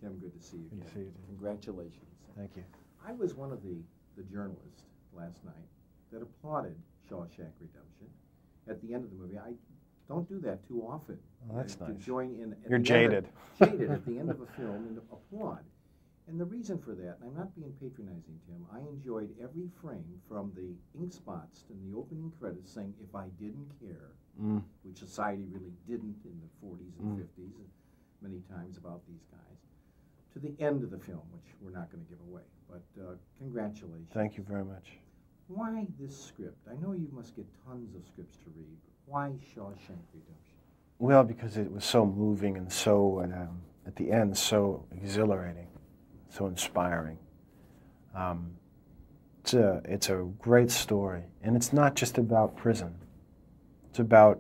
Tim, good to see you again. Good to see you, Tim. Congratulations. Thank you. I was one of the journalists last night that applauded Shawshank Redemption at the end of the movie. I don't do that too often. Oh, that's to nice. join in. You're jaded. Jaded at the end of a film and applaud. And the reason for that, and I'm not being patronizing, Tim, I enjoyed every frame from the ink spots in the opening credits saying, if I didn't care, which society really didn't in the 40s and 50s, and many times about these guys, to the end of the film, which we're not going to give away. But congratulations. Thank you very much. Why this script? I know you must get tons of scripts to read, but why Shawshank Redemption? Well, because it was so moving and so, at the end, so exhilarating, so inspiring. It's a great story, and it's not just about prison. It's about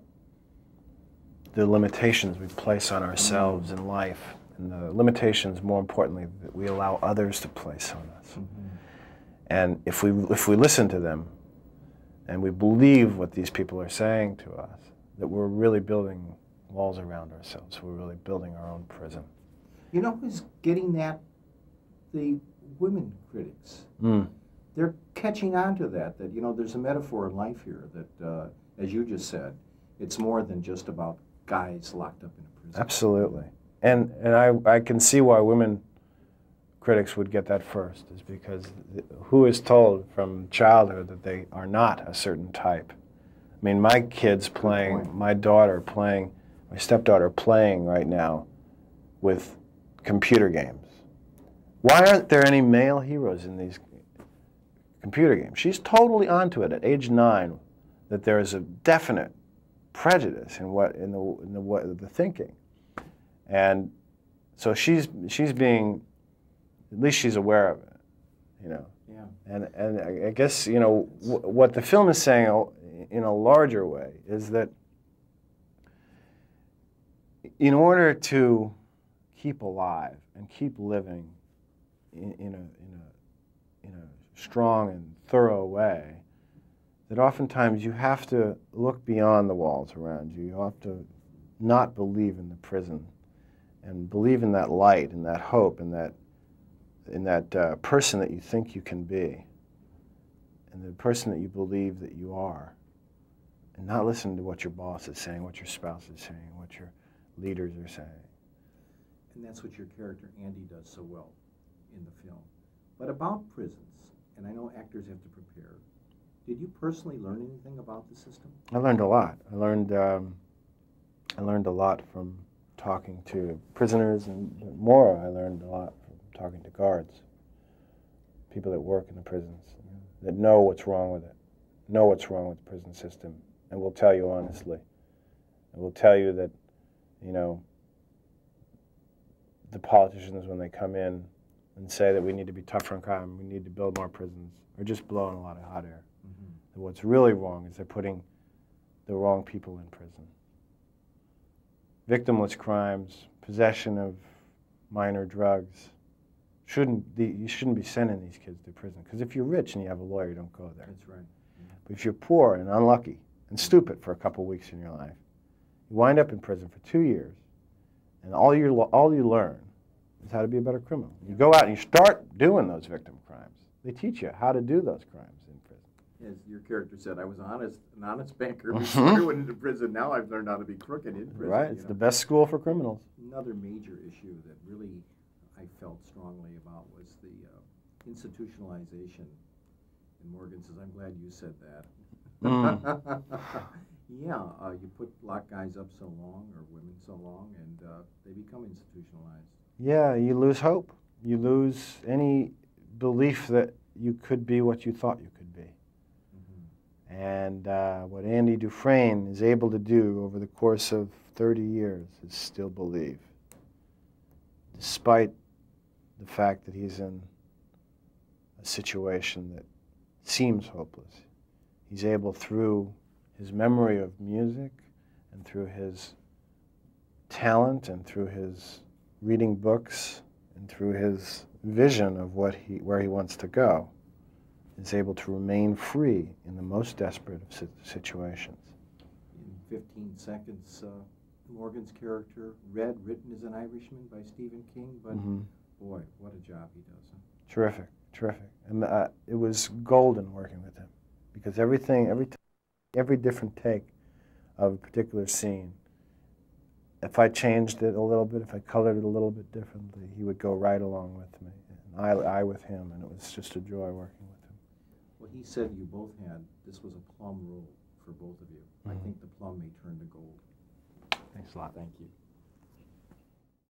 the limitations we place on ourselves in life, and the limitations, more importantly, that we allow others to place on us. And if we listen to them, and we believe what these people are saying to us, that we're really building walls around ourselves. We're really building our own prison. You know who's getting that? The women critics. They're catching on to that, you know, there's a metaphor in life here that, as you just said, it's more than just about guys locked up in a prison. Absolutely. And I can see why women critics would get that first, is because who is told from childhood that they are not a certain type? I mean, my kids playing, my daughter playing, my stepdaughter playing right now with computer games. Why aren't there any male heroes in these computer games? She's totally onto it at age 9 that there is a definite prejudice in the thinking, and so she's being, at least she's aware of it, you know. Yeah. And I guess, you know, what the film is saying in a larger way is that in order to keep alive and keep living in a strong and thorough way, that oftentimes you have to look beyond the walls around you. You have to not believe in the prison and believe in that light and that hope and that person that you think you can be and the person that you believe that you are, and not listen to what your boss is saying, what your spouse is saying, what your leaders are saying. And that's what your character Andy does so well in the film. But about prisons, and I know actors have to prepare, did you personally learn anything about the system? I learned a lot. I learned a lot from talking to prisoners, and more, I learned a lot from talking to guards, people that work in the prisons, that know what's wrong with it, know what's wrong with the prison system, and will tell you honestly. And will tell you that, you know, the politicians, when they come in and say that we need to be tougher on crime, we need to build more prisons, are just blowing a lot of hot air. And what's really wrong is they're putting the wrong people in prison. Victimless crimes, possession of minor drugs, you shouldn't be sending these kids to prison. Because if you're rich and you have a lawyer, you don't go there. That's right. But if you're poor and unlucky and stupid for a couple weeks in your life, you wind up in prison for 2 years, and all you learn is how to be a better criminal. You go out and you start doing those victim crimes. They teach you how to do those crimes in prison. As your character said, I was an honest banker before I went into prison. Now I've learned how to be crooked in prison. Right, it's the best school for criminals. Another major issue that really I felt strongly about was the institutionalization. And Morgan says, I'm glad you said that. Yeah, you lock guys up so long, or women so long, and they become institutionalized. Yeah, you lose hope. You lose any belief that you could be what you thought you could be. And what Andy Dufresne is able to do over the course of 30 years is still believe, despite the fact that he's in a situation that seems hopeless. He's able, through his memory of music and through his talent and through his reading books and through his vision of where he wants to go, is able to remain free in the most desperate of situations. In 15 seconds, Morgan's character, Red, written as an Irishman by Stephen King, but boy, what a job he does. Huh? Terrific, terrific. And it was golden working with him, because every different take of a particular scene, if I changed it a little bit, if I colored it a little bit differently, he would go right along with me, and I with him, and it was just a joy working with him. Well, he said you both had, this was a plum role for both of you. I think the plum may turn to gold. Thanks a lot. Thank you.